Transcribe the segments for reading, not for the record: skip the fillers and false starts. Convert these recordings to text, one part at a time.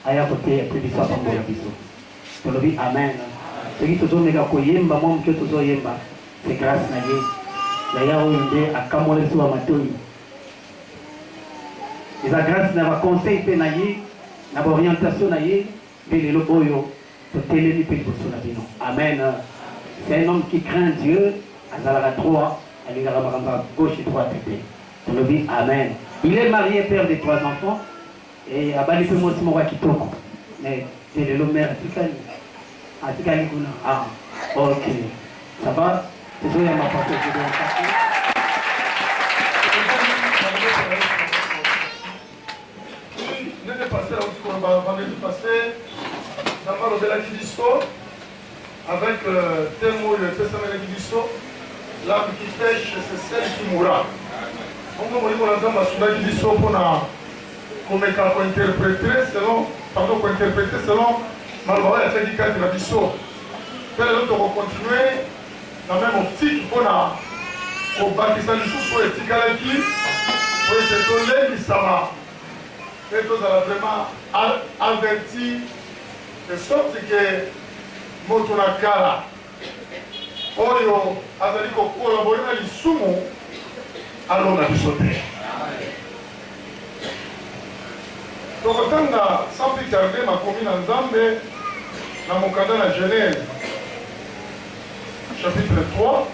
aya côté prédiction par mon biso tolobi amen soki tozomeka koyemba mwa moke tozoyemba c'est grâce na ye yaya oyo nde akamolesi wa matoi eza grâce na baconseil mpe na ye na baorientation na ye mpe lelo oyo totelemi mpe liboso na bino amen. C'est un homme qui craint Dieu azalaka droit alingaka makambo ya gauche et droite te tolobi amen. Il est marié, père de 3 enfants. Et abali pe mosi moko kitoko mais c'est le mère atikali kuna ah ok ça va c'est ça ma partie l'année passée on va passer dans le de la Kidisto avec Temo le testament de Kidisto l'âme qui pêche c'est celle qui mourra on va voir dans la souda Kidisto pour comme quand interpréter selon Malbara a fait du cadre de la biseau. Puis on va continuer dans la même optique pour bâtir les choses pour éthique à la vie, pour étonner les samas. Et nous allons vraiment avertir de sorte que Motonakara, Oyo, Azaliko, collaborer avec les sumo, allons la biseauter. Donc, sans plus tarder, ma commune en Zambé, dans mon cadre de la Genèse, chapitre 3,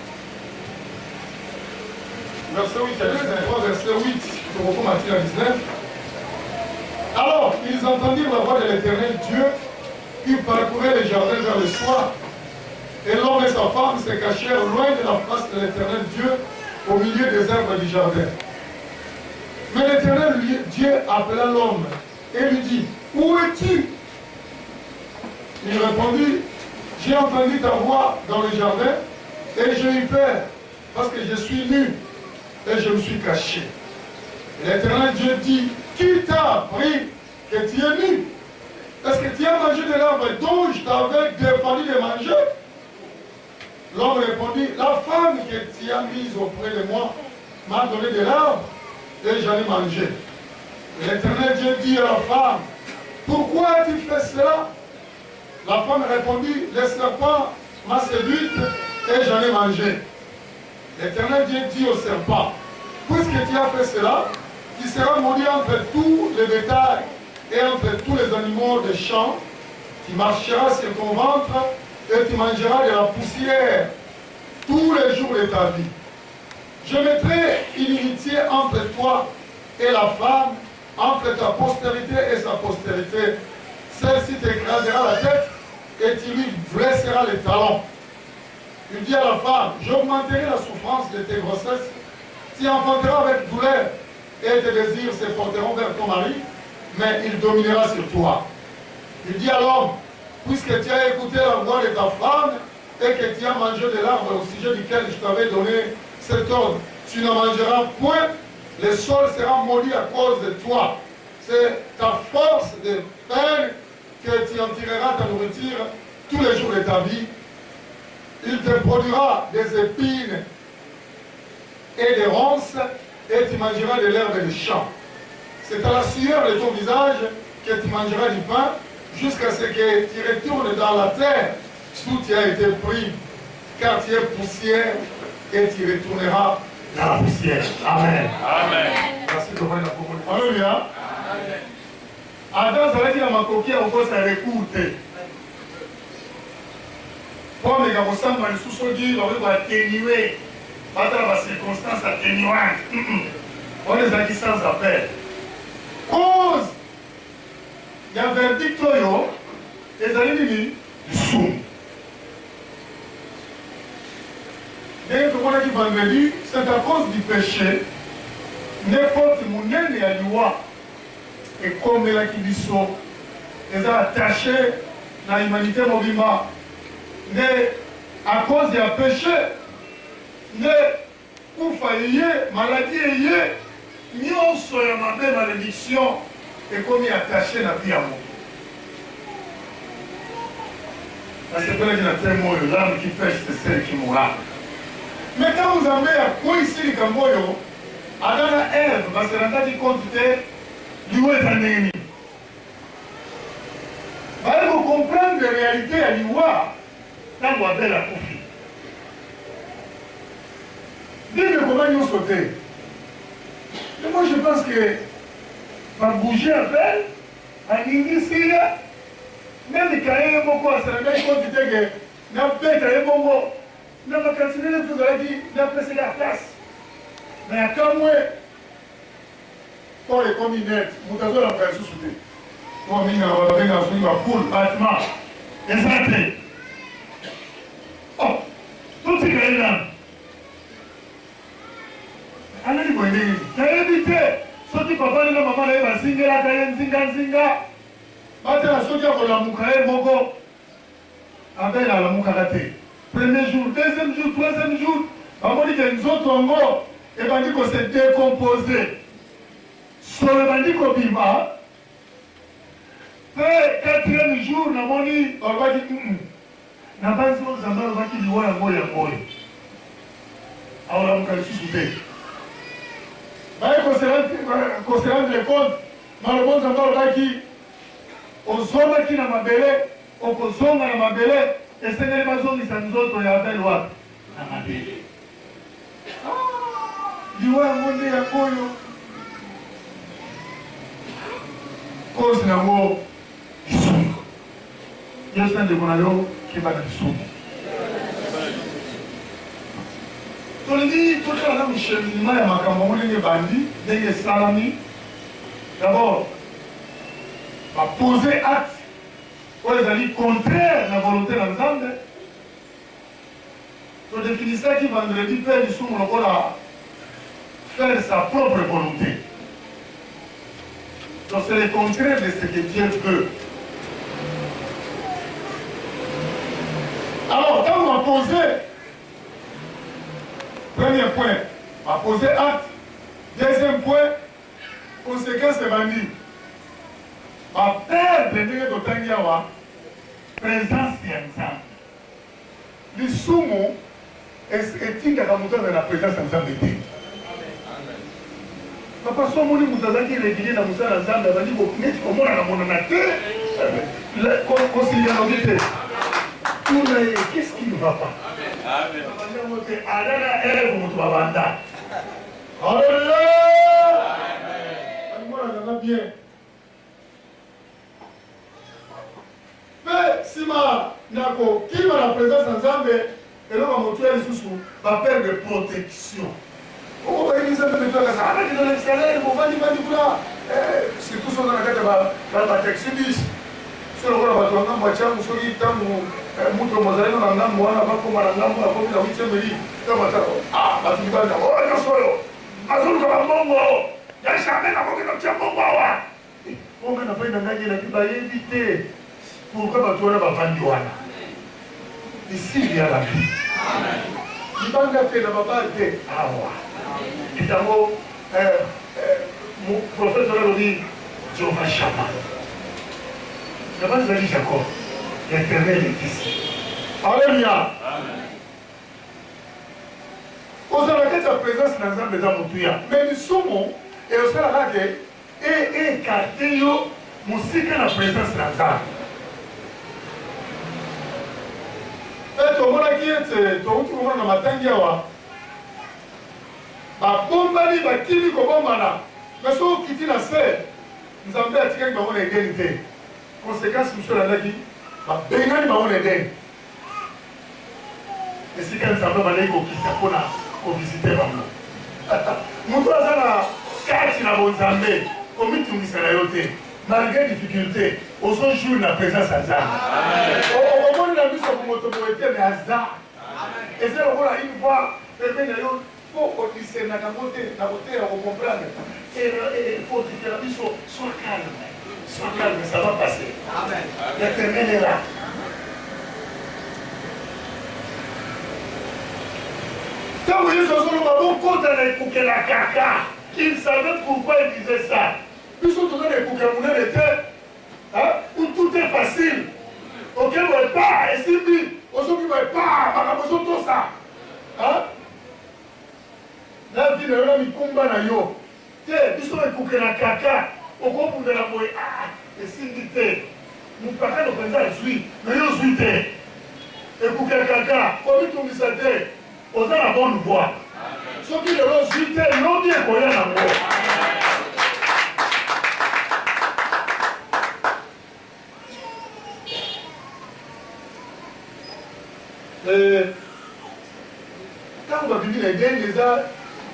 verset 8, Genèse 3, verset 8, je reprends Matthieu 19. Alors, ils entendirent la voix de l'Éternel Dieu, qui parcourait les jardins vers le soir, et l'homme et sa femme se cachèrent loin de la face de l'Éternel Dieu, au milieu des arbres du jardin. Mais l'Éternel Dieu appela l'homme, et lui dit, où es-tu? Il répondit, j'ai entendu ta voix dans le jardin et j'ai eu peur parce que je suis nu et je me suis caché. L'Éternel Dieu dit, qui t'a appris que tu es nu? Est-ce que tu as mangé de l'arbre dont je t'avais défendu de manger? L'homme répondit, la femme que tu as mise auprès de moi m'a donné de l'arbre et j'en ai mangé. L'Éternel Dieu dit à la femme, pourquoi as-tu fait cela? La femme répondit, le serpent m'a séduite et j'en ai mangé. L'Éternel Dieu dit au serpent, puisque tu as fait cela, tu seras maudit entre tous les bétails et entre tous les animaux des champs. Tu marcheras sur ton ventre et tu mangeras de la poussière tous les jours de ta vie. Je mettrai une inimitié entre toi et la femme, entre ta postérité et sa postérité. Celle-ci t'écrasera la tête et tu lui blesseras les talons. Il dit à la femme, j'augmenterai la souffrance de tes grossesses, tu enfanteras avec douleur et tes désirs se porteront vers ton mari, mais il dominera sur toi. Il dit à l'homme, puisque tu as écouté la voix de ta femme et que tu as mangé de l'arbre au sujet duquel je t'avais donné cet ordre, tu ne mangeras point. Le sol sera maudit à cause de toi. C'est ta force de peine que tu en tireras ta nourriture tous les jours de ta vie. Il te produira des épines et des ronces et tu mangeras de l'herbe du champ. C'est à la sueur de ton visage que tu mangeras du pain jusqu'à ce que tu retournes dans la terre où tu as été pris, car tu es poussière et tu retourneras dans la poussière. Amen. Amen. Merci de voir la parole. Alléluia. Adam s'arrête à ma coquille à cause de l'écoute. Pour mes gars, ça m'a sous-sodi, on va atténuer. Pas dans la circonstance atténuante. On les a dit sans appel. Cause, il y a un verdict, les amis du sous. Dès que on a dit vendredi, c'est à cause du péché. N'importe mon et à loi. Et comme les Kibiso, les a attachés dans l'humanité mobile. Mais à cause du péché, ne oufaillé, maladie, ni on soit ma même malédiction, et comme il est attaché dans la vie à moi. Parce que l'âme qui pêche, c'est celle qui mourra. Mais quand vous avez à quoi ici le Camboyo, Adana Ève, parce que l'on a dit qu'on était l'Iwo est un ennemi. Il faut comprendre la réalité à l'Iwa, dans le modèle à Kofi. Dites comment nous sauter. Et moi je pense que, va bouger un peu, à l'Ingi, même les carrières beaucoup à Sénégal, ils vont dire que n'a pas été bon, n'a pas continué le tout de la vie, n'a pas laissé la place. Mais à quand moi, pour les communettes, vous avez la place sous-souté. Moi, je vais dans une poule, bâtiment, et santé. Oh, tout ce qui est là. Allez, vous voyez, tu as évité. Sauf que papa et maman, ils vont zinga, la caille, zinga. Maintenant, ceux qui ont la moukaïe, Mogo, avec la moukarate. Premier jour, deuxième jour, troisième jour, on dit que nous autres, on et on dit qu'on s'est décomposé. Sur le bandit qu'on bima, après quatrième jour, on dit, on va dire, n'a pas dit aux amants, on va dire, il y a un mot. Alors, on va sous-souter. Qu'on se rende compte, malheureusement, on va dire, ozongaki na mabele okozonga na mabele esengeli bazongisa nzoto ya abel wapi na mabele liwa yango nde ya koyo kozi nango lisumu yesu ndeko na yo kebana lisumu tolingi totala na micheminima ya makambo ngo ndenge ebandi ndenge esalami d'abord va poser acte pour les alliés contraires à la volonté de l'ensemble. Je définis ça qui vendredi peut du soum faire sa propre volonté. Donc c'est le contraire de ce que Dieu veut. Alors, quand on va poser, premier point, on va poser acte. Deuxième point, conséquence de bandit. Va perdre de Tangiawa, présence d'ensemble. Le sumo est-il dans la présence ensemble de Dieu. Papa, si on dit que les billets dans le ensemble, on dit que comment on a fait, qu'est-ce qui ne va pas? Alléluia! Mais si nako qui va la présence ensemble et là on va montrer les sous va faire de protection. Oh il disait que toi ça va dire l'extérieur on va dire là c'est tout ça dans la tête va protection sur le roi va tourner moi tiens monsieur qui t'a montre mosaïque dans la moi va comme la gamme la comme la 8e midi comme ça ah va tu vas là oh non solo azul comme bongo ya jamais na boke na tiambo wa on va faire une ngaji na kiba éviter. Pourquoi tu as pas ici il y a la vie. Il va gâter la baba de Awa. Et d'abord, mon professeur a dit Jehovah Shammah. La base a dit Jacob. L'éternel est ici. Alléluia. Vous avez la présence dans un maison Moutouya. Mais nous sommes, et on sera là et écarté, musique la présence dans un. tomonaki ete touti komona na matangi awa babombani bakili kobombana me soki okiti na se nzambe atikaki bango na edeni te conséquence mosusu elandaki babengani bango na edeni esika nzambe bandaki kokita mpona kovisite bango moto aza na kati na bonzambe komitungisa na yo te malgré difficulté ozojour na présence ya nzambe omoni na biso moto boye te me aza eza lokola une fois pembeni na yo po odisenaka ngo te na koteya kocomprendre faut ditela biso sois calme ça va passer l'éternel est là. Quand Yesu azoloba bokota na ekuke na kaka il savait pourquoi il disait ça. Biso toza na ekuke ya monene te où tout est facile auquel repas esimbi ça. Hein? La vie de mikumba na yo. Te, biso ekuke na kaka. Oko pour la moye. Ah, et sindité. Nous parlons de présent zui, mais yo zui te. Ekuke kaka, komi tumisa te. Oza la bonne voie. Ceux qui le zui te, non bien koya na mo. Quand on dit les gains, déjà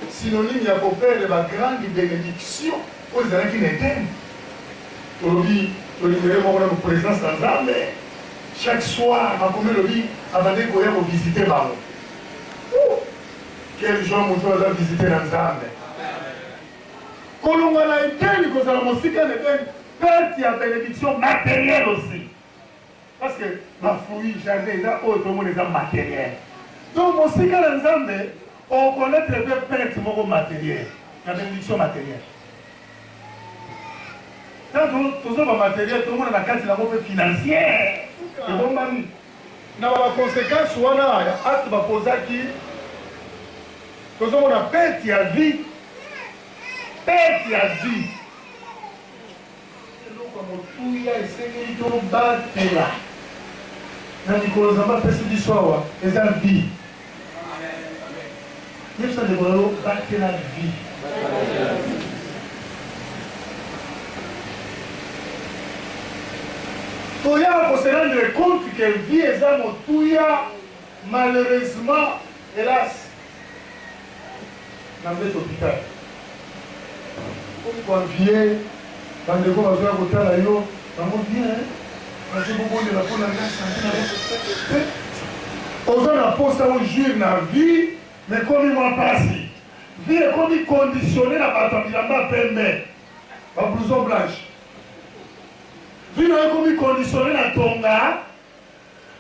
synonyme à faire de la grande bénédiction aux gens qui n'étaient. Aujourd'hui, je libérer mon présence dans l'âme. Chaque soir, ma commune le dit, avant de vous visiter Baro. Quel jour mon tour a visité dans l'âme. Quand on a été, nous avons aussi qu'il y a bénédiction matérielle aussi. Parce que ma fouille, jardin, là, autre monde est matériel. Donc, mon cycle ensemble, on connaît très bien perte mon matériel, la bénédiction matérielle. Quand tout ça va matériel, tout le monde a la carte financière. Et bon, mami. Dans la conséquence, on a acte de poser qui. Tout ça, on a perte, il y a vie. Perte, il y a vie. Et donc, on a tout, il y a essayé de nous battre là. Dans les colosamba, personne du soir, les gens vie. Il y a des gens qui battent la vie. Il y a se rendre compte que la vie est un tout, malheureusement, hélas, dans l'hôpital. Pourquoi vient, dans les gens qui ont été là, ils vont bien, parce que beaucoup de la peau n'a rien. Aux gens la peau, ça va jouer dans la vie, mais comme ils vont passer. Vie est comme ils conditionnent la bataille, il n'y a pas de la blouson blanche. Vie est comme ils conditionnent la tonga.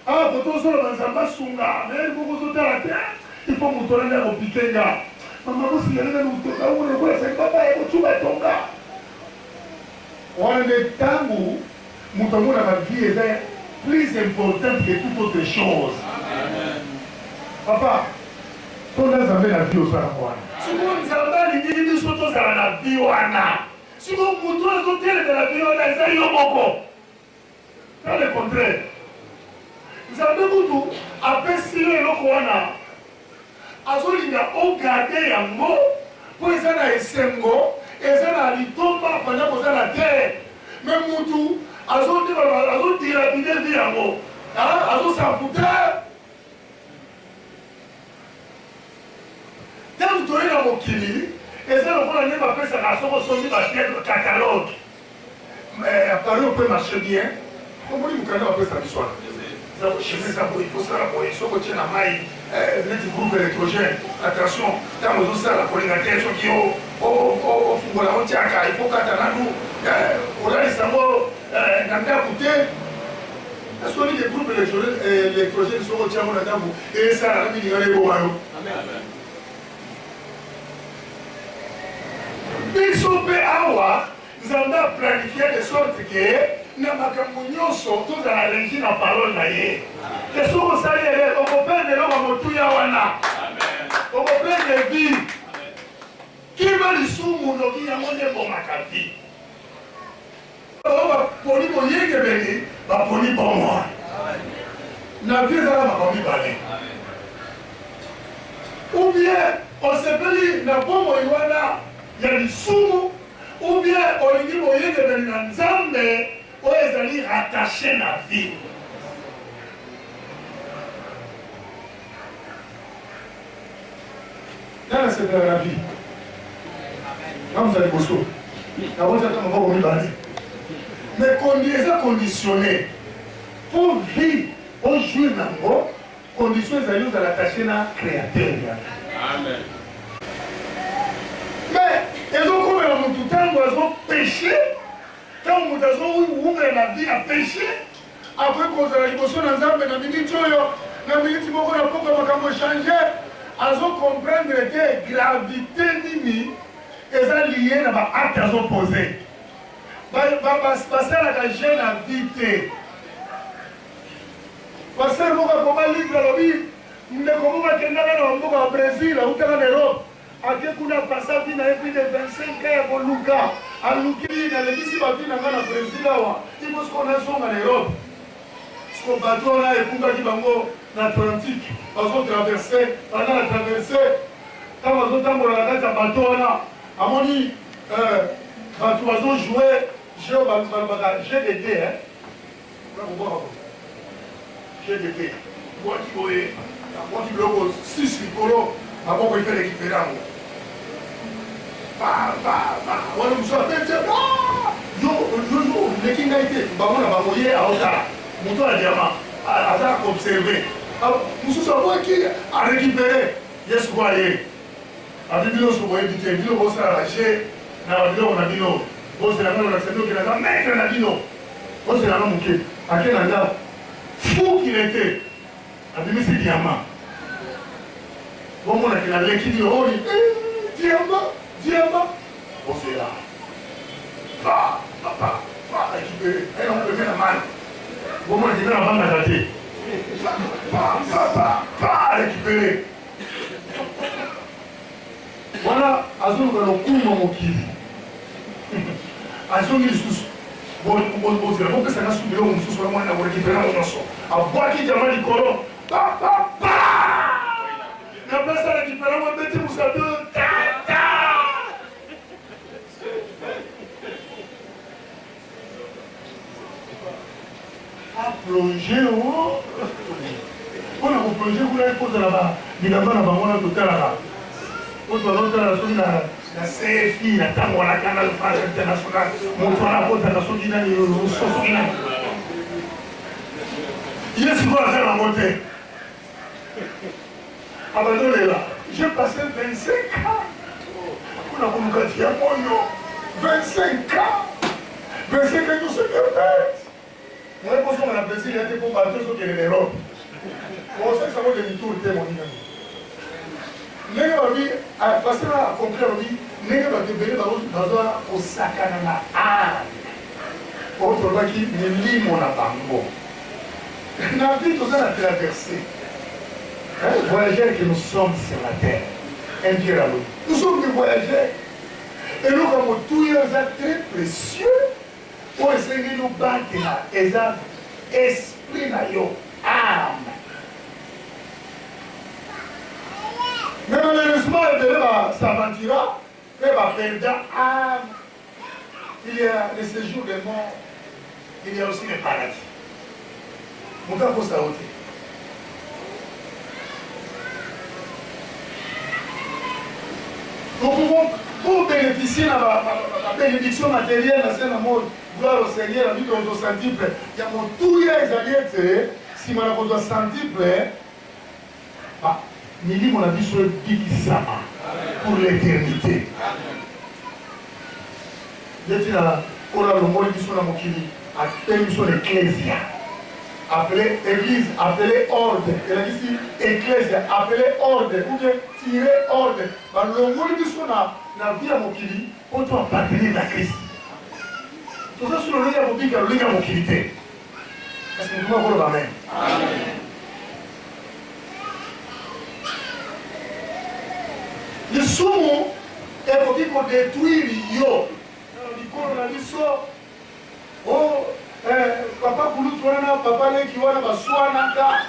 Ah, pour tous les gens qui sont là, mais pour vous la terre, il faut vous tourner au piquenga. Maman, vous si vous avez un tonga, vous ne pouvez pas faire un tonga. On est temps où la vie est plus importante que toute autre chose. Papa, ton avez la vie au Sarabouana. Si vous avez l'idée de ce que vous avez la vie, si vous avez la vie, vous avez beaucoup. Dans le contraire, vous avez beaucoup. Après, si vous avez au garder un mot, pour les gens à Essengo, et les gens à Litomba pendant que vous avez la terre. Même Moutou, azo dilapidé vie en haut. Azo s'en foutait. Quand vous tournez dans mon kili, et ça, on va faire ça à son le catalogue. Mais à Paris, on peut marcher bien. Comment vous pouvez faire ça l'histoire? Je sais ça, il faut ça, il faut que tu aies la maille, les groupes électrogènes. Attention, quand vous avez ça, la pollination qui est au football, il faut qu'à nous. On a les savoirs dans le côté. Est-ce qu'on a des groupes électrogènes qui sont au Tchamo et ça, la vie de l'Éboa. Ils sont awa, nous avons planifié de sorte que nous avons tous à la régie dans la parole. Les choses au salaire, on peut perdre l'homme à tout yawana. On peut perdre des vies. Qui va les sous mon qui a monté pour ma vie? On va poli pour y aller, va poli pour moi. La vie est là, ma famille balai. Ou bien, on se peut dire, il y a des sous, ou bien on dit moyen de venir dans Zambé, où ils allaient rattacher la vie. Dans cette la vie, quand vous allez au saut, la voiture est encore au milieu. Mais les a conditionnés pour vivre, pour jouer dans le monde, conditions à l'attacher à la créateur. Amen. Mais ils ont comme tout le temps, ils ont péché. Quand ils ont ouvert la vie à pécher, après qu'on a l'émotion dans la minute, la minute où on a pas changé, ils ont compris que la gravité nini est liée à l'acte qu'ils ont posé. Passer la jeune à vie. Passer le moment livre la vie, ndeko moko akendaka na bamboka ya Brésil autaka na Europe ake kuna pasa vi na ye plus de 25 ans ya koluka aluki nalekisi bavi na nga na Brésil awa iko siko nazonga na Europe siko bato wana ekungaki bango na Atlantique bazotraverse banda na traverse ntango bazotambola na kati ya bato wana amoni bato bazojoue jeu balobaka GDT GDT bwaki boye bwaki biloko 6 likolo maboko efe récupéré yango wana mosu apete yo leki ngai te bango na bango ye aotala moto ya diama azala koobserve mosusu abwaki arécupéré ye sikoyo aye abi bino so boyebi te bino bosalaka je na babiloko na bino bozelanga nolakisa bino okelanga maître na bino bozelanga moke ake na ndako fou qu'il était abimisi diama bomonaki na leki bino oyi diama bozela récupéré ayina mopeme na mani bomonaki mpe na bangaka te récupéré wana azoluka lokumba mokili azongi lisusu bozela bopesanga su biloko mosusu wana mwana na korekipere yango nyonso abwaki jama likolo na place arekipere yango abeti mosabi aplonge o mpona koplonge kuna ekozala bilamba na bango na totalaka oto bazotala soki na CFI na ntango wana canal France international moto wana akotaka soki nani soki nani ye sikoyo aza nango te abazolela j'ai passé 25 ans mpona kolukati ya moyo 25 ans 25 ans nyonso perfect moye kosonga na Brésil ya te mpo bato ezokende na Europe osakisango demi-tour te moninga ndenge babi parce na akomplir babi ndenge bato ebele bazwa kosakana na ane oyo tolobaki milimo na bango na vie toza na traversé voyageurs que nous sommes sur la terre un Dieu à l'autre nous sommes des voyageurs eloko ya motuya eza très précieux oyo esengeli obatela eza esprit na yo ame. Mais malheureusement, ça s'aventira, et va perdre âme. Il y a le séjour des morts, il y a aussi le paradis. Mon temps pour ça aussi. Nous pouvons, pour bénéficier de la bénédiction matérielle, dans ce monde, gloire au Seigneur, la vie de nos centiples, il y a mon tout, il y a les alliés, si on a besoin de centiples, milimo na biso ebikisama pour l'éternité yetina ola lomoli biso na mokili apeli biso l'ecclésia appelé église appelé ordre elakisi ecclésia appelé ordre ou bien tiré ordre balongoli biso na vie ya mokili mpo to appartenir na Christ toza sur lolenge ya kobika lolenge ya mokili te parce que motuma koloba amen. lisumu ekoki kodétruire yo likolo na biso papa kulutu wana papa leki wana baswanaka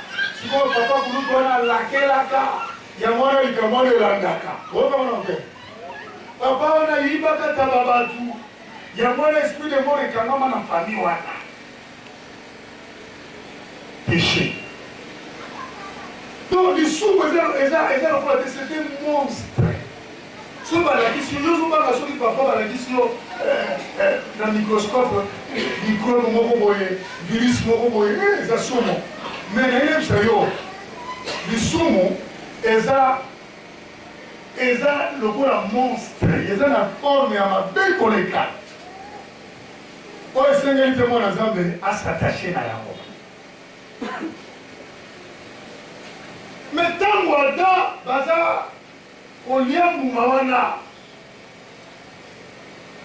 sikoyo papa kulutu wana alakelaka yango wana likambo wana elandaka oyokamana te papa wana yibaka taba batu yango wana esprit de mort ekangama na famille wana péché donc lisumu eza lokola te c'était monstre so balakisi yo ozobanga soki papa balakisi yo na microscope microbe moko boye virus moko boye eza sumu mais nayebisa yo lisumu eza lokola monstre eza na forme ya mabe koleka oyo esengeli te mwana nzambe asatache na yango mais ntango ada baza kolia mbuma wana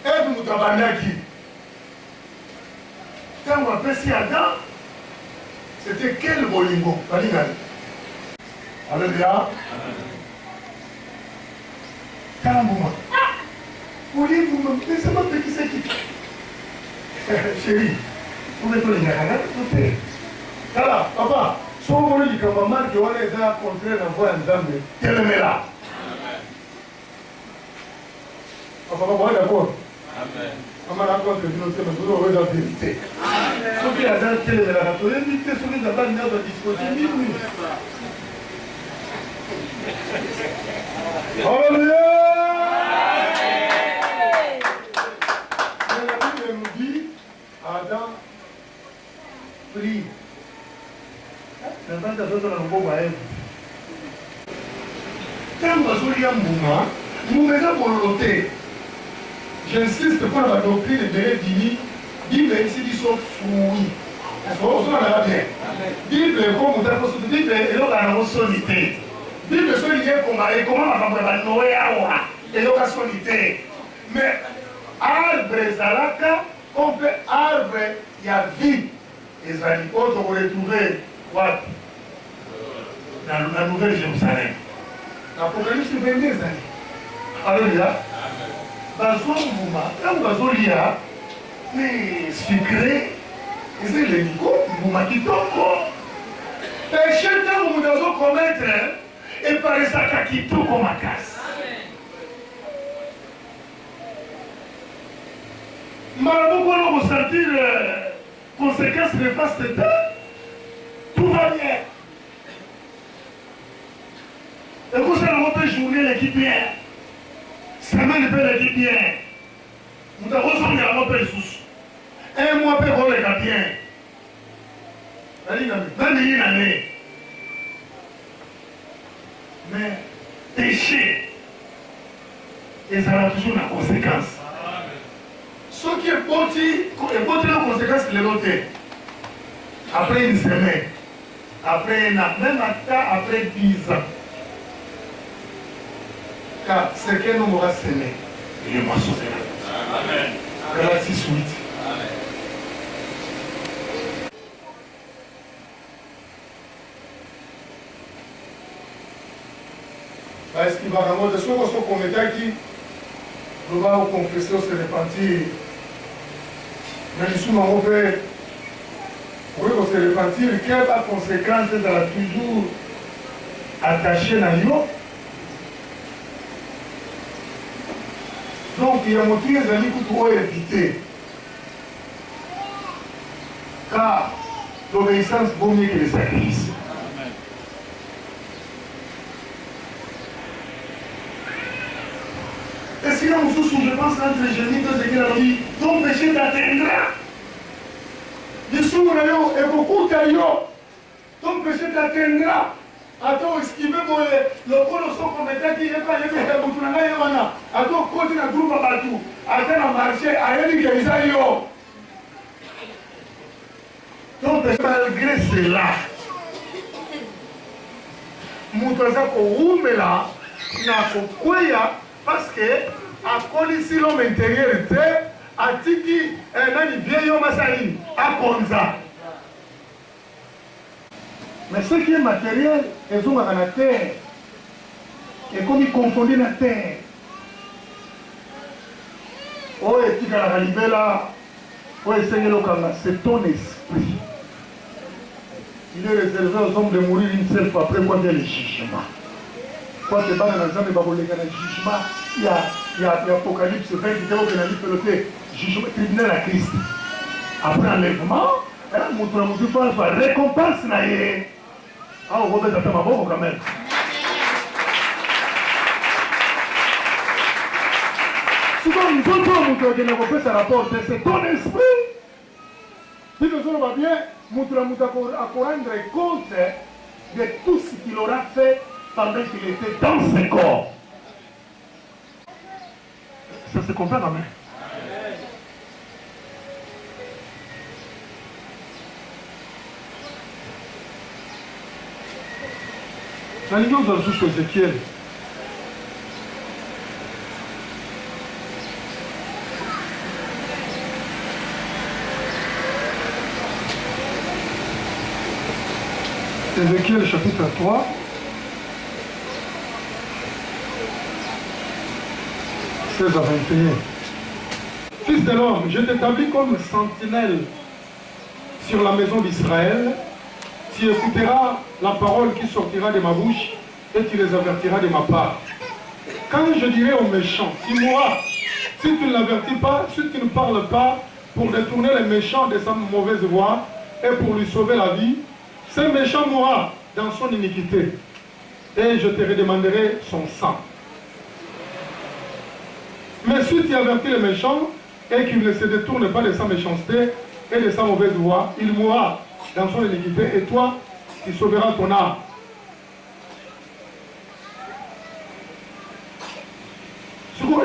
eve moto abandaki ntango apesi Adam c'était quel bolingo balingani Alléluia. Calme-moi. Vous laissez-moi te qui c'est qui. Chérie, vous mettez les gars, écoutez. Voilà, papa, si vous voulez dire que maman qui aurait été rencontré dans la voie d'Andamé, qu'elle est là. Papa, vous êtes d'accord? Amen. Maman rencontre une autre, mais vous aurez la vérité. Ceux qui ont été là, vous avez invité ceux qui ont été là, disponibles. Alléluia! La Bible nous dit, Adam prie. Quand vous avez un mouvement, vous mettez pour l'autre. J'insiste pour la doctrine de l'Évini, Bible ici dit sauf fruit. On a bien. Bible comme vous avez dit, Bible est là dans solité. Bible solité comment on va Noé aura et là solité. Mais arbre zalaka, on peut arbre il y a vie. Les animaux on va retrouver quoi dans la nouvelle Jérusalem. L'Apocalypse 22 années. Alléluia. Bazolia, mais sucré, c'est le nico, vous m'avez péché tant que vous devez commettre, et par ça qui tout comme à casse. Malgré qu'on va ressentir conséquences néfastes de temps, tout va bien. Et quand ça va faire journée l'équipe bien. Semaine peut être bien. Nous avons besoin de la sous. Un mois peut être bien. Une année. Mais péché, et ça a toujours une conséquence. Ce qui est porté la conséquence de l'autre. Après une semaine, après un an, même après 10 ans. Car ce que nous aura semé, il est moissonné. Amen. Galatie 8. Amen. Est-ce qu'il va vraiment de ce qu'on commettait qui nous va confesser, se repentir. Mais nous sommes en fait, oui, on se repentir, quelle la conséquence de la toujours attachée à nous. Donc, il y a motivé des amis pour pouvoir éviter. Car l'obéissance vaut mieux que le sacrifice. Et si là, je pense entre les génies, deux églises, on dit, ton péché t'atteindra. Les sous, et beaucoup d'ailleurs, ton péché t'atteindra. Attends, esquiver le col son compétent qui n'est pas les faits de Moutounanga Yamana. Attends, continue à trouver partout. Attends, à marcher, à rien dire qu'ils aillent. Donc, malgré cela, Moutouaza Kouroumela n'a pas parce que, à connaître l'homme intérieur, à Tiki, un vieil homme à Sali, à Konza. Mais ce qui est matériel, ils ont à la terre. Et comme ils confondent la terre. Oh, et tu as la libella. Oh, c'est ton esprit. Il est réservé aux hommes de mourir une seule fois. Après quoi vient le jugement. Quand tu vas dans l'ensemble de le jugement, il y a l'Apocalypse 20 qui dit que la liberté, jugement, tribunal à Christ. Après l'enlèvement, il faut récompense. Ah, on va mettre ma bombe quand même. Souvent, nous autres, qui n'avons pas ce rapport, c'est ton esprit. Si nous va bien, nous devons rendre compte de tout ce qu'il aura fait pendant qu'il était dans ce corps. Ça se comprend quand même. Dans les lions dans jusqu'à Ézéchiel. Ézéchiel chapitre 3. 16 à 21. Fils de l'homme, je t'établis comme sentinelle sur la maison d'Israël. Tu écouteras la parole qui sortira de ma bouche et tu les avertiras de ma part. Quand je dirai au méchant, tu mourras, si tu ne l'avertis pas, si tu ne parles pas pour détourner les méchants de sa mauvaise voie et pour lui sauver la vie, ce méchant mourra dans son iniquité et je te redemanderai son sang. Mais si tu avertis le méchant et qu'il ne se détourne pas de sa méchanceté et de sa mauvaise voie, il mourra dans son iniquité et toi, tu sauveras ton âme.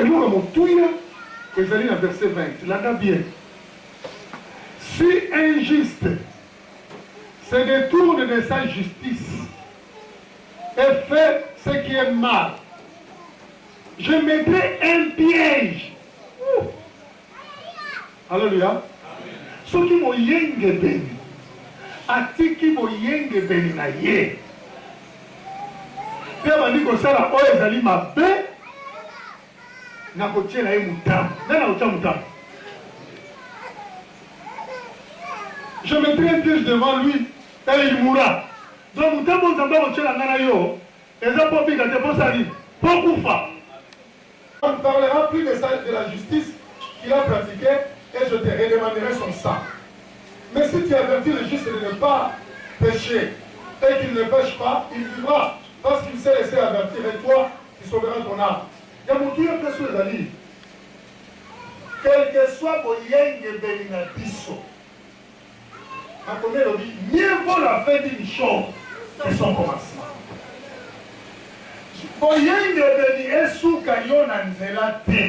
Eloko motuya ezali na verset 20. Landa bien. Si un juste se détourne de sa justice et fait ce qui est mal, je mettrai un piège. Alléluia. Soki moyenge beni atiki moyenge beni na ye pe bandi kosala oyo ezali mabe na kotiela ye mutamu. Nde na kotia mutamu? Je mettrai un piège devant lui et il mourra. Donc mutamu nzambe kotiela nga na yo eza mpo bika te mpo sali mpo kufa. On ne parlera plus de la justice qu'il a pratiquée et je te redemanderai son sang. Mais si tu avertis le juste de ne pas pécher et qu'il ne pêche pas, il vivra parce qu'il s'est laissé avertir et toi, tu sauveras ton âme. Il y a mon Dieu qui est sur les alliés. Quel que soit Boyeng Benina Bisso, mieux vaut la fin d'une chose que son commencement. Boyeng Beni Esuka Yona Nzela Te.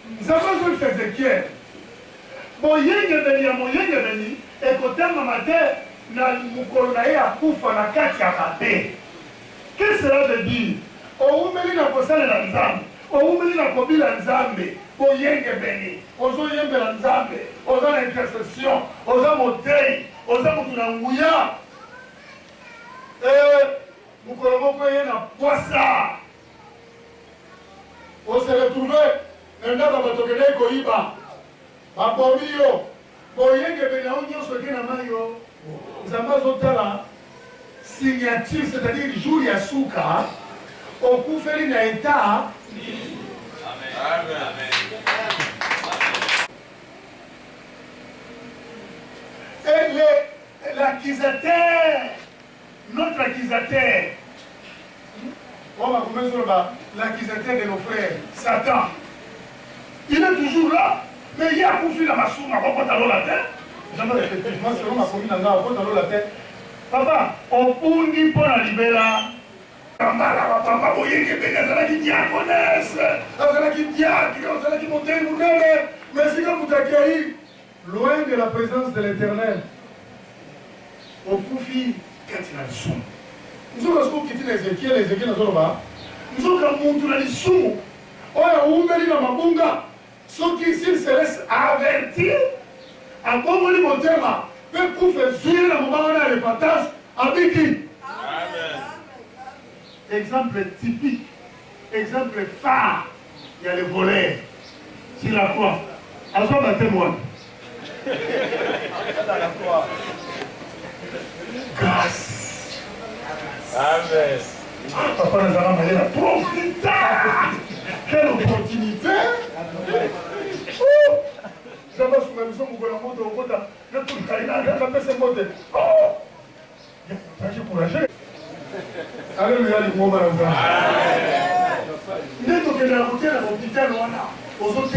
Nous avons vu Ézéchiel. Boyeng Beni ya Moyeng Beni ekotama matin na mukolo na ye akufa na kati ya mabe. Qu'est-ce que cela veut dire? Oumeli na kosalela nzambe, oumeli na kobila nzambe, boyenge beni, ozoyembela nzambe, oza na intercession, oza motei, oza mutu na nguya. Mukolo moko ye na poisa. On se retrouve na ndako batokele koyiba. Babomi yo, boyenge beni na nyonso ke na mayo. Nzambe azotala signature, c'est-à-dire le jour ya suka. Au coup fait une état. Et l'accusateur, notre accusateur, on va commencer l'accusateur de nos frères, Satan. Il est toujours là, mais il y a un coup dans ma source, à quoi t'as la tête? J'aimerais effectivement, selon ma commune, à quoi t'as la tête? Papa, on punit pour la libérer. Papa, boyenge beni azalaki diaconesse, azalaki diacre, azalaki motei munene, mais sika mutu akei loin de la présence de l'Éternel. Okufi kati na lisumu. Nzoka soki okiti na Ezekiel nazoloba, nzoka muntu na lisumu oyo awumeli na mabunga, soki s'il se laisse avertir, akongoli motema mpe kufa ezwile na mobanga na repentance, abiki. Exemple typique, exemple phare, il y a les voleurs sur la croix. À soi, ma témoin. Grâce. Amen. Papa nous a ramené la profita. Quelle opportunité. Ça va sur la maison, vous voyez la moto au côté. Je tout le caïna, je vais faire moto. Oh! J'ai courageux. Alléluia, les mots malades. Dès que la route est à l'hôpital, on a. Aux autres,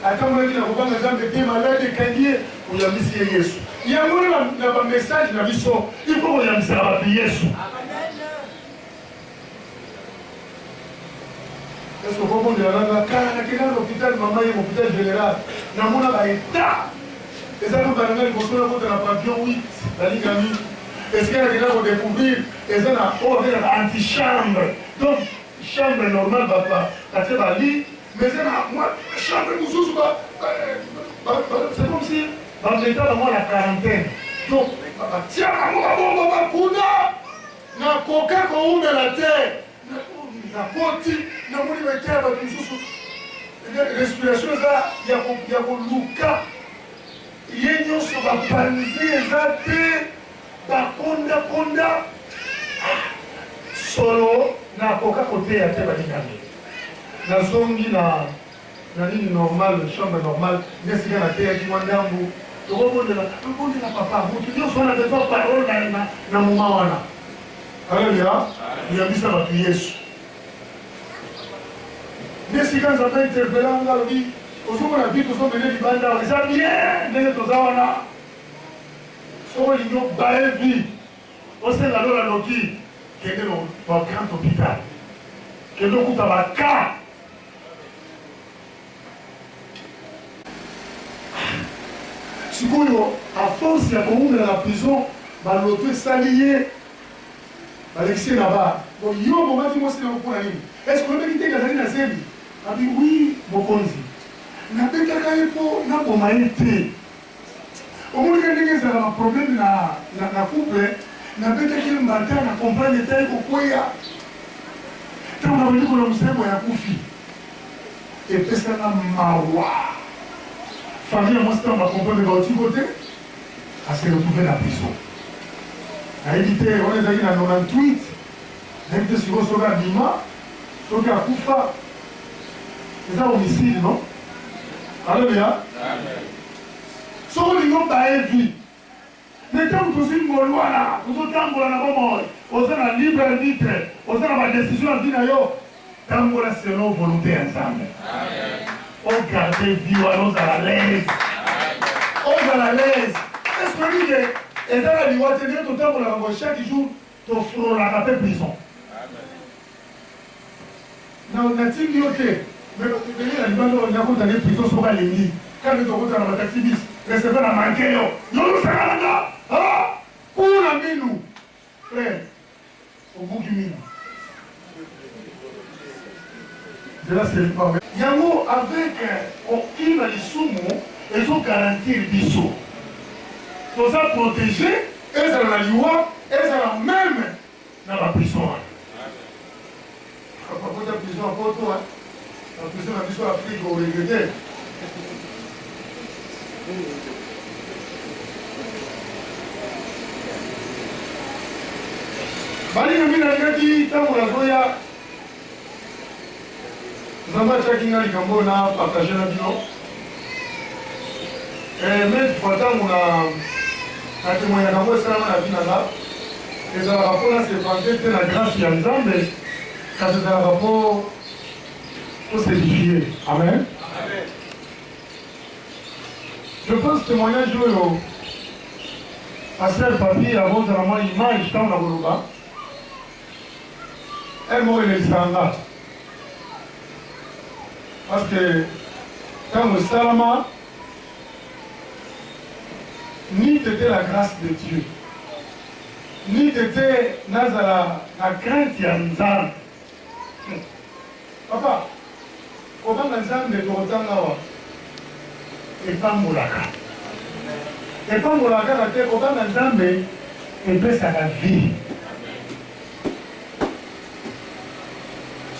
attends, on a dit la route, on a des malades, des candiers, on a mis Yesu. Il y a un message, il faut qu'on ait mis ça à Yesu. Est-ce que vous comprenez à l'hôpital, maman est l'hôpital général. Dans mon état, et ça nous donne une photo de la pavillon 8, la Ligue Amie. Est-ce qu'il y a des gens qui vont découvrir et ça n'a pas antichambre. Donc, chambre normale, c'est un lit, mais c'est moi, chambre, c'est comme si, dans l'état de moi, la quarantaine. Donc, tiens, on va kuna, na coca qu'on ouvre la terre. na koti na moni metya bato mosusu respiration eza ya koluka ye nyonso bapanzi eza te bakondakonda solo nakoka koteya te balingami nazongi na nini normal chambre normal nde sika nateyaki mwa ndambu tokobondela papa motu nyonso wana besoin parole na moma wana alleluya yambisa bato yesu nde sika nzambe interpelanga alobi ozomona vi tozomene libanda eza bien ndenge toza wana soko olingi obaye vi osenga lola noki kende na grand hôpital kende okuta baka sikoyo a force ya koumela na prison baloto esali ye balekisi na ba yo momaki mosina mpona nini estce oyebeki te azali na zembi abi wi mokonzi nabetaka ye mpo naboma ye te omonika ndenge ezala baproblème na couple nabetaki ye mbata na compagne ta ye kokweya ntango nabandi kona mosembo ya kufi epesanga mawa famille moi c'est ma compagne bauti côté à se retrouver la prison a évité on est allé dans 98 avec des sur soga bima soga kufa c'est ça homicide non alléluia amen so li no ba vie mais tant que tu es molwa là tu tambola na bomo ozana libre arbitre ozana ba décision vie na yo tambola selon volonté ensemble amen. On garde vie, on est à l'aise. On est à l'aise. Est-ce que tu es à l'Iwa, tu es tout le temps pour la renvoyer chaque jour, tu offres la rapée prison. Non, on a dit que mais tu es à l'Iwa, on a compté les prisons sur la ligne. Quand tu es dans la taxi bis, recevez la manquée. Nous nous sommes là. Ah, où la minou? Frère, au bout du minou. Yango avec aucune lisumu ils ont garanti biso pour ça protéger et ça la loi et ça la même dans la prison papa pour la prison pour toi la prison la prison Afrique au regretté bali ngamina ngati tangu la goya Zamba chakinga likambo na partager na bino. Mais fatangu na témoignage kambo sana na bina la. Et ça rapport là c'est fondé de la grâce ya Nzambe. Ça c'est un rapport pour s'édifier. Amen. Amen. Je pense témoignage yo. Pasteur papier avant de la moi image dans la Boloba. Elle m'a les sanga. Parce que quand nous sommes ni t'étais la grâce de Dieu, ni t'étais la crainte Yanzan. Papa, comment Yanzan de Torotanga et pas Moulaka. Et pas Moulaka, la terre, comment Yanzan et baisse à la vie.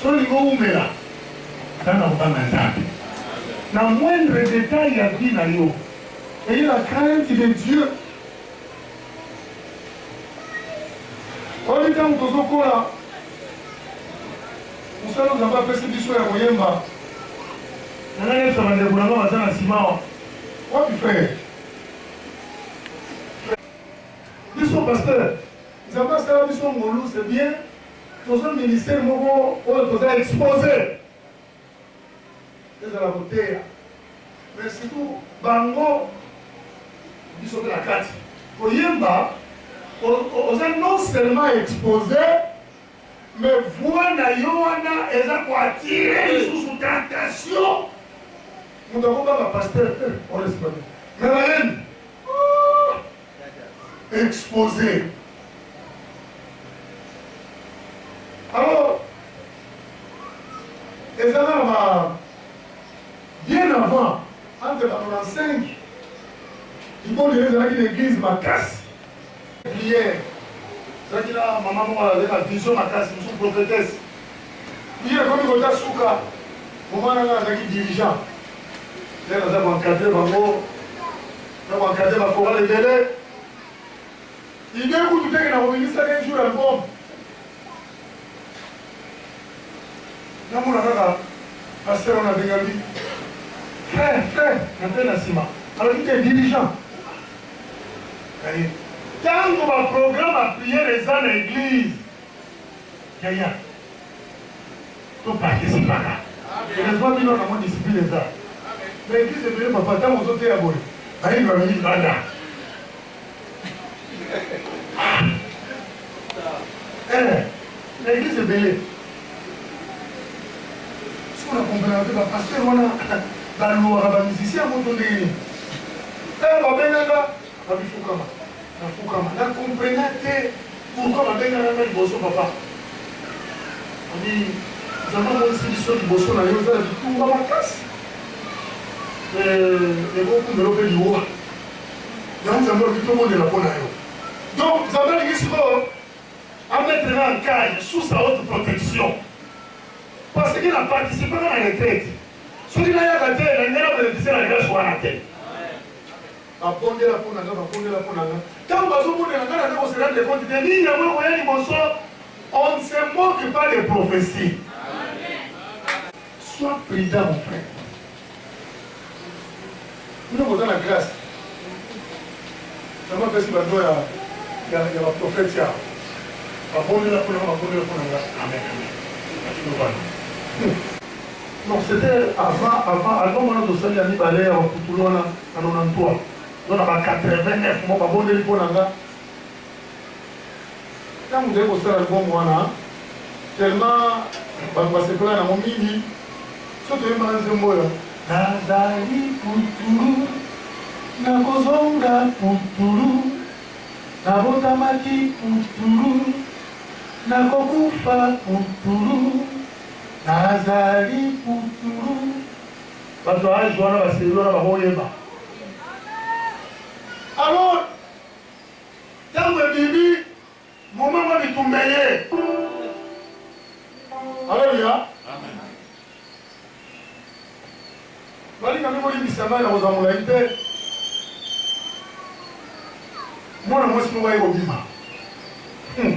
Sur le niveau où on est là. Dans le moindre détail, il y a vie dans l'eau. Ayez la crainte de Dieu. Quand il y a un peu de là, nous savons pas fait ce bisou à Moyemba. On a un peu de boulot à Simao. Quoi tu fais? Bisou pasteur. Nous avons fait un bisou Moulou, c'est bien. Dans un ministère, on a exposé. À la beauté, mais surtout bango biso la carte oyemba on non seulement exposé mais voilà yoana eza pour attirer sous tentation nous avons pas pasteur on respecte mais la haine exposé alors et ça va bien avant, entre 95, il faut dire que l'église m'a casse. Prière. C'est-à-dire que maman a la vision m'a casse, nous sommes prophétesse. Il est comme il y a Souka. Moment là, il y a des dirigeants. Là, nous avons encadré le bango. Nous avons encadré le chorale de délai. Il y a beaucoup de temps qu'on a remis ça un jour à l'album. Nous avons un pasteur, on a regardé. Frère, on a fait un ciment. Alors, il était dirigeant. Quand on va programme à prier les gens à l'église, il y a tout participe là. Et les gens qui ont moins discipliné les gens. L'église est venue, papa, tant aux autres est abonné. Il va venir là. L'église est belle. Si on a compris, le pasteur, on a des musiciens, on a des musiciens. On comprenait pourquoi on a bien le bosso, papa. On dit, nous avons aussi l'histoire du bosso dans les autres, tout va ma casse. Et beaucoup de l'opé du roi. Donc, nous avons vu tout le monde de la bonne aéro. Donc, nous avons dit à mettre en cage sous sa haute protection. Parce qu'il a participé à la retraite. Ce qui n'a pas été, il n'a pas bénéficié de la grâce à la tête. Quand on se rend compte on ne se moque pas des prophéties. Sois prudent, mon frère. Nous avons dans la grâce. Je m'appelle si il y a un prophète. Non, c'était avant mon autre salut à Nibalé, à Poutoulon, à 93. Donc, à 89, je suis abonné pour l'anga. Quand vous avez posté l'album, tellement, je suis là, mon mini, surtout, je suis là, Nazali Poutoulou, Nakozonga Poutoulou, Nabotamaki Poutoulou, Nakokufa Poutoulou, Nazali Poutoulou. Parce que je suis là, je suis là, alors, quand vous vivez, moment où vous tombez, alléluia. Bali quand vous dites ça, vous avez une tête. Moi, je suis là, je suis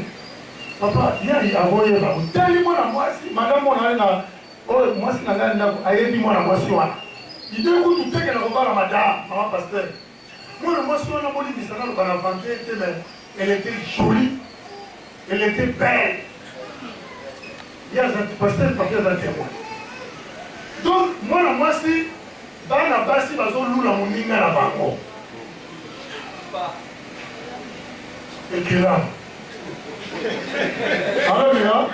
papa, il y a un voyage. Tellement moi, madame, moi, si il dit que tout est que la madame, maman pasteur. Moi, je suis là, elle était jolie, elle était belle. Il y a un pasteur qui a un témoin. Donc, moi, si, dans la base, il va y avoir un moninga la bango. Et qui là? Alléluia.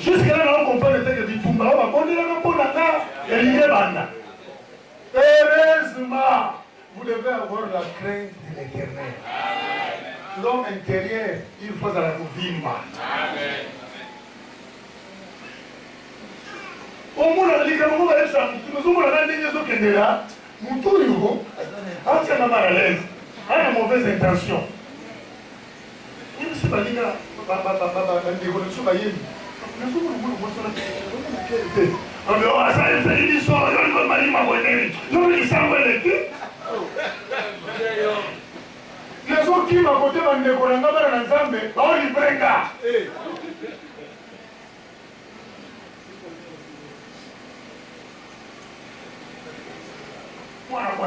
Jusqu'à là, on comprend le texte du Tumba. On va connaître un peu d'anga et l'idée banda. Heureusement, vous devez avoir la crainte de l'Éternel. L'homme intérieur, il faut la vivre. Au moins, la Ligue, nous avons dit là, nous tous, on tient mal à l'aise, on a une mauvaise intention. Il se passe là, les autres qui m'ont côté de moi,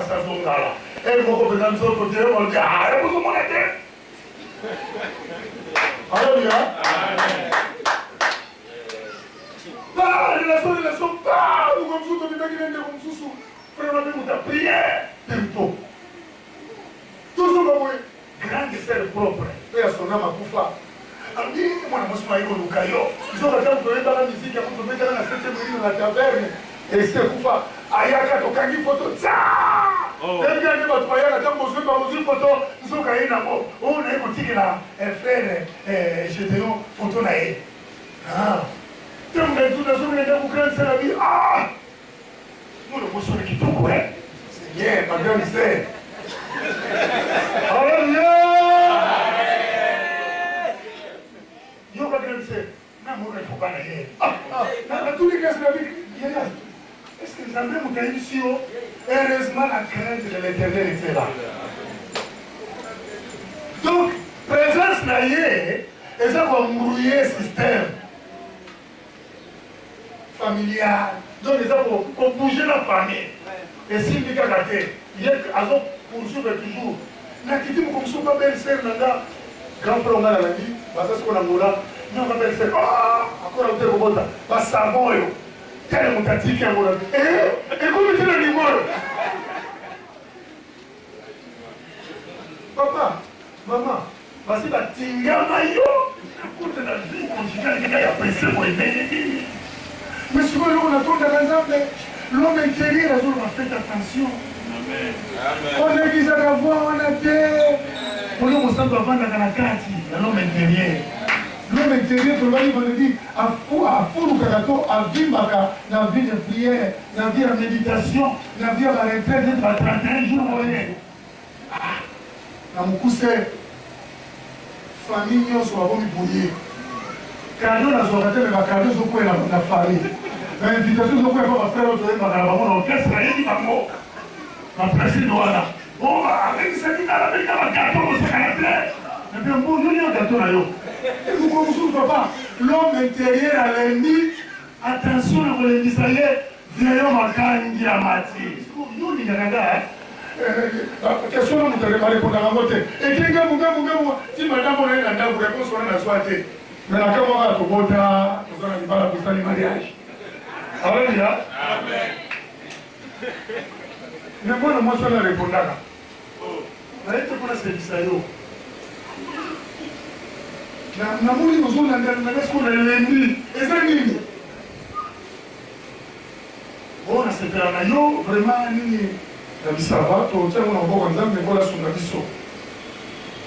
ça se là. Et mon copain, nous autres, on dit, ah, vous avez mon tête. Alléluia. Pas, les relations, pas, nous comme ça, nous comme ça, frère, on a mis ta prière, tempo. Tout ça, grand essai propre. Et à son âme à Koufa. Alors, moi, je suis allé au Caillot. Ils ont regardé dans la musique, ils ont trouvé dans la 7e rue, dans la taverne. Et c'est Koufa. Ayaka, tokangi photo, tsa! Les gars, ils vont travailler là, quand vous photo, ils sont caillés dans le on a écouté que là, un frère, Gédéon, photo là. Ah! Quand vous avez tout dans ce moment, vous créez la vie. Ah! Nous, le monsieur qui tout quoi? C'est bien, ma grande sœur. Alléluia! Yo, ma grande sœur, non, moi, il ne faut pas aller. mission, heureusement la crainte de l'Éternel était là. Donc, présence naïe, et ça va brouiller le système familial. Donc, ils vont bouger la famille. Et s'il dit qu'il y a ils vont poursuivre toujours. Nakiti Moukoumsou, ma belle-sœur, grand frère, on a la vie, parce que on a moula, non, ma belle-sœur, encore un peu de robota, ma savon, tel mon tati qui a moula. Et comment tu l'as dit, moi? Papa, maman, voici la tinga mayo, à cause de la vie conjugale, il y a pressé pour aider. Mais souvent, on a trop de l'homme intérieur, on a fait attention. On a dit ça d'abord, on a dit. On a dit ça d'abord, on a dit l'homme intérieur. L'homme intérieur, on a dit, à fou, à vivre la vie de prière, la vie de méditation, la vie de la retraite de 31 jours. Dans mon coup, c'est famille, on soit bon, bouillir. Cadeau, la soirée, mais ma cadeau, c'est quoi la famille. L'invitation, c'est quoi ma frère, on orchestre, il dit, ma précédente voilà. Oh, avec ça, il a un gâteau, c'est caractère. Et puis, bon, nous, il y a un gâteau là. Et vous comprenez pas, l'homme intérieur à l'ennemi, attention, le Israël, vieillot makangi à Mati. Nous, il y a un gars, la question, nous devons répondre à la moitié. Et quelqu'un, si madame, on est là, vous répondez sur la soirée. Mais la caméra, on va nous allons pour le mariage. Alléluia. Amen. Mais moi, je vais répondre là. Je vais te prendre ce discours. Je vais vous dire que l'ennemi est l'ennemi. Bon, c'est vraiment ça va, tu sais, on a encore un exemple, mais voilà sur la vision.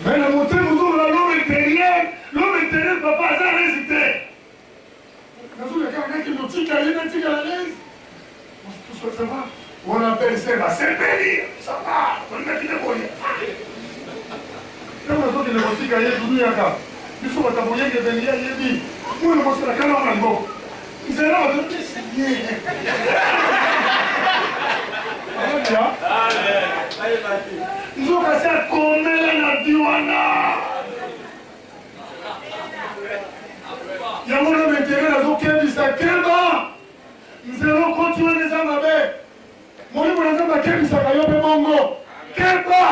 Mais la montée, l'homme intérieur, papa, ça a hésité. Dans le cas, il y a qui nous tique à l'aise. Tout ça va. On appelle ça la séparer. Ça va. On a dit le bon. Quand on a dit le bon, il y a tout le monde. Nous sommes à Taboyer, il y a des gens qui disent moi, je pense que la caméra est bonne. Ils sont là, on dit c'est bien. Ils ont cassé à combien la diwana. Il y a mon homme intérieur, il y a un ça Kemba. Nous allons continuer les hommes avec. Mon homme intérieur, il y a un ça Kayope Mongo. Kemba.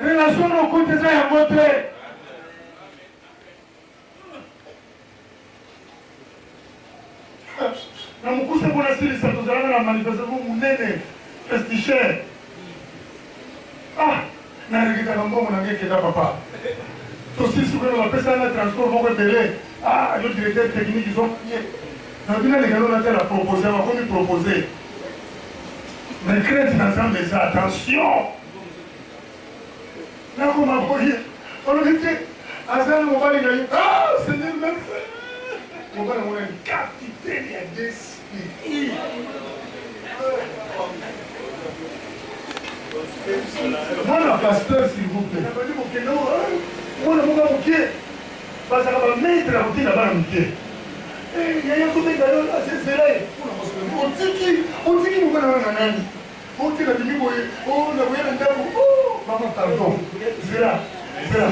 Relation au côté de ça, il y a un côté. Na mukuse bona siri sa tozala na manifestation munene prestigieux. Na rigita ngombo na ngeke da papa. To sisi ko na pesa na transport moko belé. Le directeur technique ils ont na bina le galo na tela proposer va comme proposer. Mais crête dans les attention. Na ko ma boye. On dit azana mo bali na c'est le même. On va avoir un capitaine d'esprit. Moi, le pasteur, s'il vous plaît. Moi, le monde à pied. Parce que va mettre la routine là-bas à pied. Il y a un côté de la c'est là. On dit qu'il vous va dans un ami. On dit qu'il vous on a vu un dame. Oh, maman, pardon. C'est là. C'est là.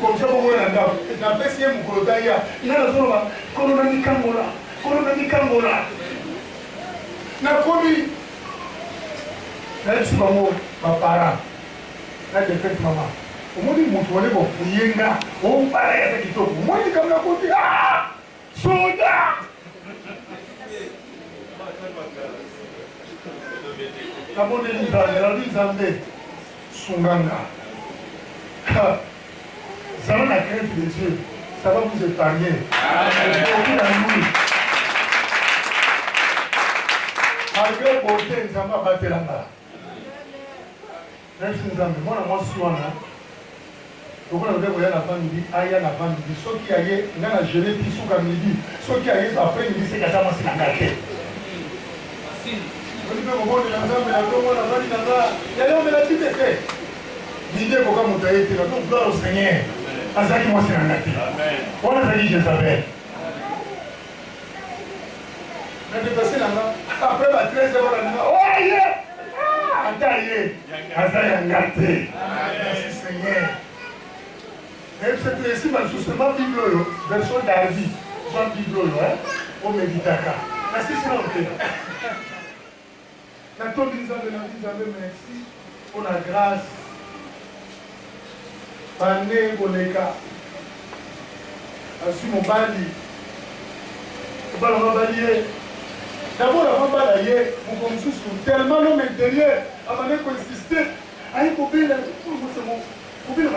Comme ça, on a un deuxième Golotaïa. Il y a la zone là. Colonami Kangola. Na komi. Là, je suis ma parent. Là, j'ai fait maman. Au moins, ils m'ont trouvé pour fouiller. On parle avec qui moi, je suis comme la côté. Soldat. La bonne Zambé. Sunganga. Ça va la crainte de Dieu. Ça va vous épargner. Malgré beauté, nous allons battre là-bas. Même si nous avons moi, je suis là. Donc, on a vu la famille, il y a la famille. Ceux qui aillent, il y a la gelée qui sont comme midi. Ceux qui aillent après midi, c'est qu'à ça, c'est la gâtée. On dit que mon bon, il y a un homme, il y a un homme, il y a un homme. L'idée pour qu'on ait été là, donc gloire au Seigneur. À ça qui moi c'est un gâté. On a dit Jézabel. Mais de passer là-bas, après ma 13 heures, oh yeah! Ataye. Azaya Ngate. Merci Seigneur. Et c'est ici, justement, Bible, version d'Arbi. Jean Bible, au Méditaka. Merci Seigneur. La tombe de merci pour la grâce. Pané Boleka. Assis mon bali. D'abord, avant de balayer, mon conçu tellement l'homme intérieur, avant de insister, à y couper la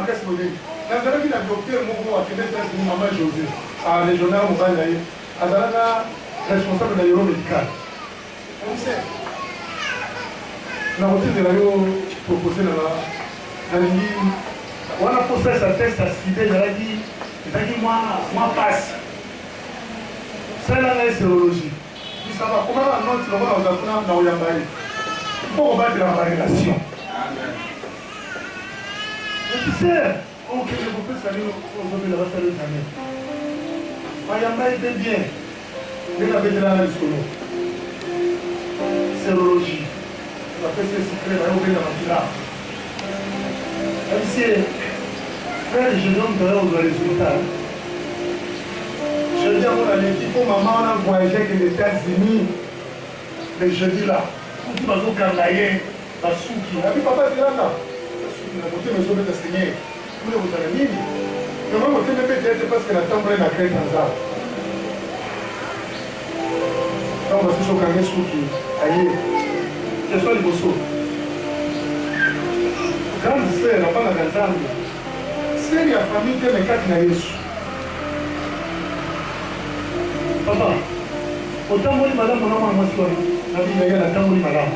macasse modèle. Nazara qui l'a docteur, mon gros, à Québec, c'est maman José. À régional, mon balayer. Azara, responsable de l'aéro médical. On sait. La routine de l'aéro proposée dans la ligne. On a posé sa test à Sidé, j'avais dit, moi passe. C'est la sérologie. Ça va, comment on note le monde dans le Yambaye? Il faut combattre la relation. Mais tu sais, ok, je vous peux saluer aujourd'hui le reste de l'année. Le Yambaye était bien. Il avait de la solo. Sérologie. On a fait ce secret, on a ouvert dans la villa. Ici, frère, je donne aux résultats. Je dis à mon ami, il faut maman, on a voyagé avec les États-Unis le jeudi là. Pour tout le monde cangayer, la souki. La vie, papa, c'est là. La souki, la beauté, mais je vais t'enseigner. Vous ne vous avez mis. Mais moi, je vais peut-être parce que la tambour est la crête en ça. Donc, voici ce qu'on a souki. Aïe. Je suis le bosso. Grande sœur, la femme de Zambie. C'est la famille qui est quatre na Yesu. Papa, autant moi, madame, mon nom, moi, je suis la vie de la tambour, madame.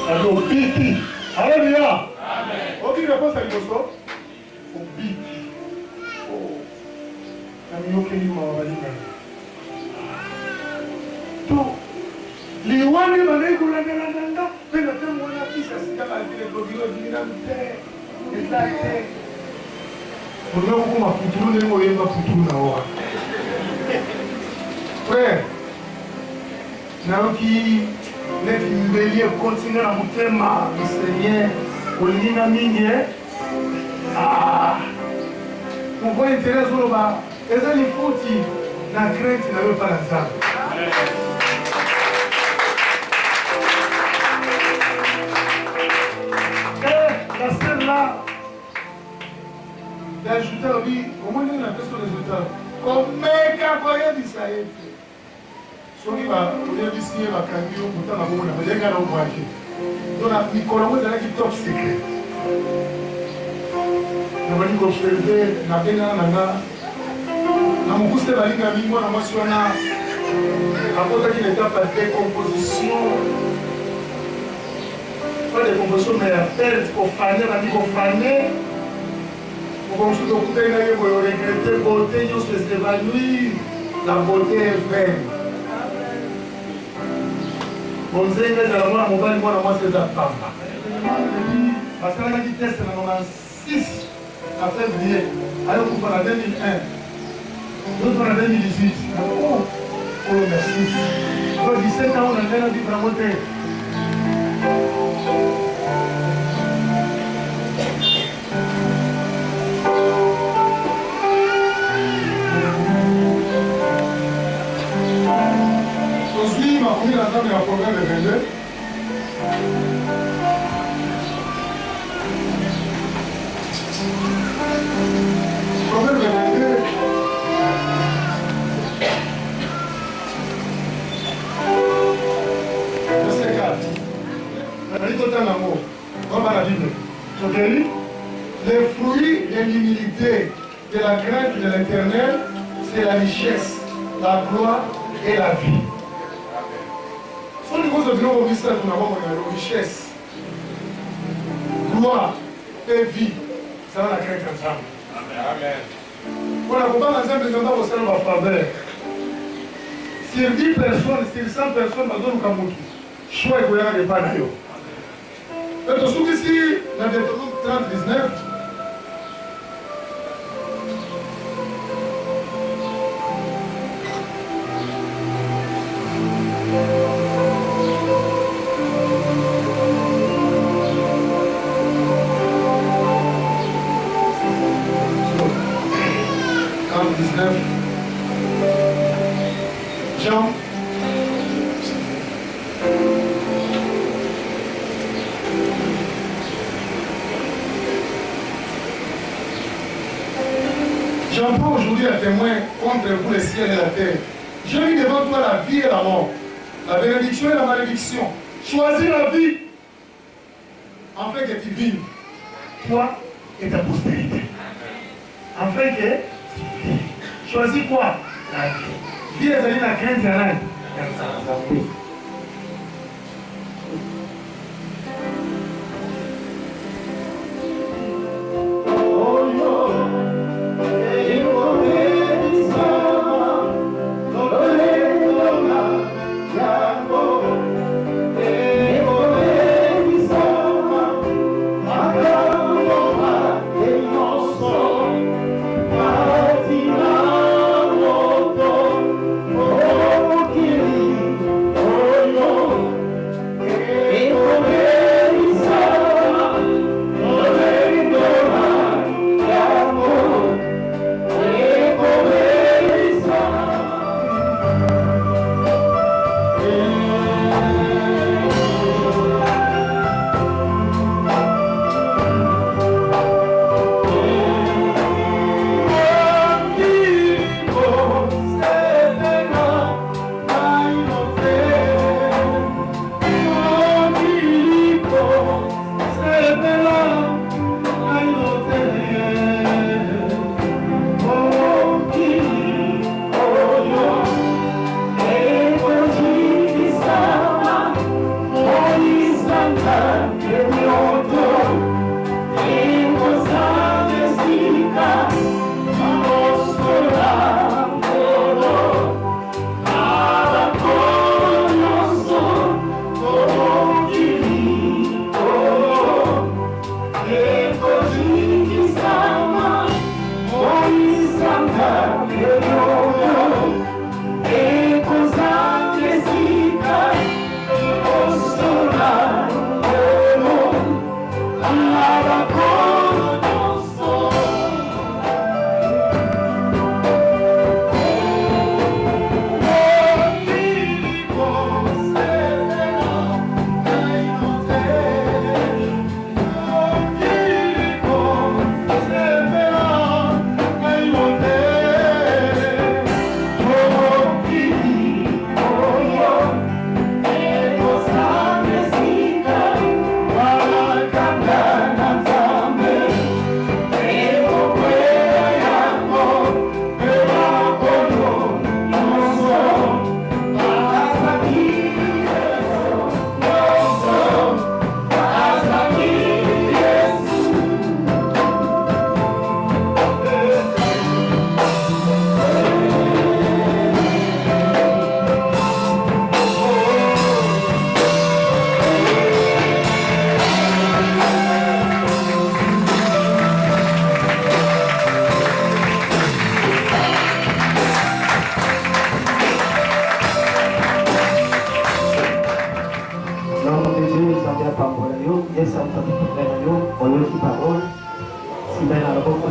Elle dit au biti. Alléluia. Amen. Aucune réponse à l'Ibosso? Au biti. Oh. Ami, aucun livre m'a validé. Tout. Liwani manei kulangalanga, pena temu wana kisa sita kile kogilo dina mte. Exacte. Pour kuma putulu ne mo yemba putulu na wa. Frère, naoki ne fimbeli continue na mutema Seigneur, olina mingi ah. Mon point intérêt sur le bas, ezali foti na crainte na yo para nzambe. La sœur là, d'ajouter la vie, au moins il y a une question de résultat. Comme qu'à d'Israël. Soki ba oyebi signé ba kangi yo mutana bo na bajenga na obwaje. Donc Nicolas vous allez qui top secret. Na bali ko observer na bena na mukuste bali nga mingo na mwasi wana apota qui l'étape de décomposition. Pas de composition mais la perte au faner la vie au faner. Pour qu'on se trouve là il faut regretter beauté yo se s'évanouir. La beauté est vaine. Bonzenga za mwana mobali mwana mwasi za pamba. Parce que la vitesse na 96 à février, alors qu'on va en 2001. Nous on en 2018. Oh merci. Donc 17 ans on a déjà dit vraiment monter. Aujourd'hui, ma première entame est un programme de 22. Problème de 22. Verset 4. La vie totale d'amour. Comme dans la Bible. Ok? Les fruits de l'humilité, de la crainte de l'Éternel, c'est la richesse, la gloire et la vie. Son niveau de gloire au mystère, nous avons une richesse, gloire et vie. Ça va la crainte ensemble. Amen. Pour la combat ensemble, nous avons aussi notre faveur. Sur 10 personnes, sur 100 personnes, nous avons Kamutu. Choix et Goyana de Panayo. Et tout ce qui est dans le 30-19, 19. Jean. J'en prends aujourd'hui un témoin contre vous, les ciels et la terre. J'ai mis devant toi la vie et la mort, la bénédiction et la malédiction. Choisis la vie, afin que tu vives, toi et ta postérité. Afin que tu vives. Choisis quoi? La vie. Vie est la crainte et la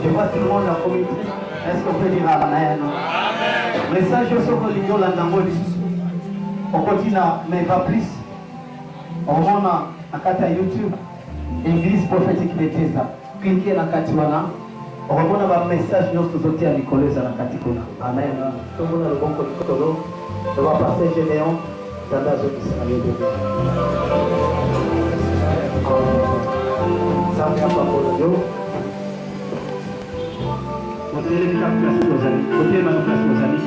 Je vois tout le monde en comité. Est-ce qu'on peut dire Amen? Message sur le ligne on continue, mais pas plus. On a un kata YouTube, Église prophétique Bethesda. Cliquez dans la katiwana. On a un message nous tous à Nicolas dans la katikona. Amen. Tout le monde a le bon côté. On va passer Généon dans la zone d'Israël. Ça vient pas pour le dos. Côté les places aux amis, côté les places aux amis.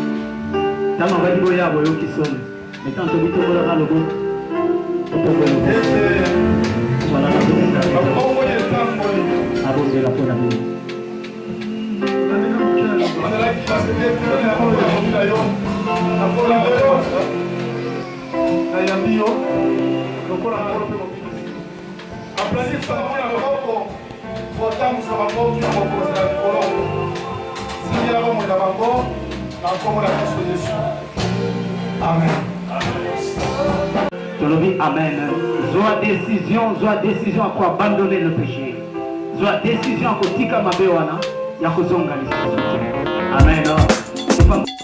Dans ma radio, il y a un qui sonne. Mais tant que vous trouvez le bon, voilà la bonne de la bonne amie. Amen. Amen. Zoa décision à quoi abandonner le péché. Zoa décision à quoi tika mabewana ya kuzonga lisasi. Amen. papa.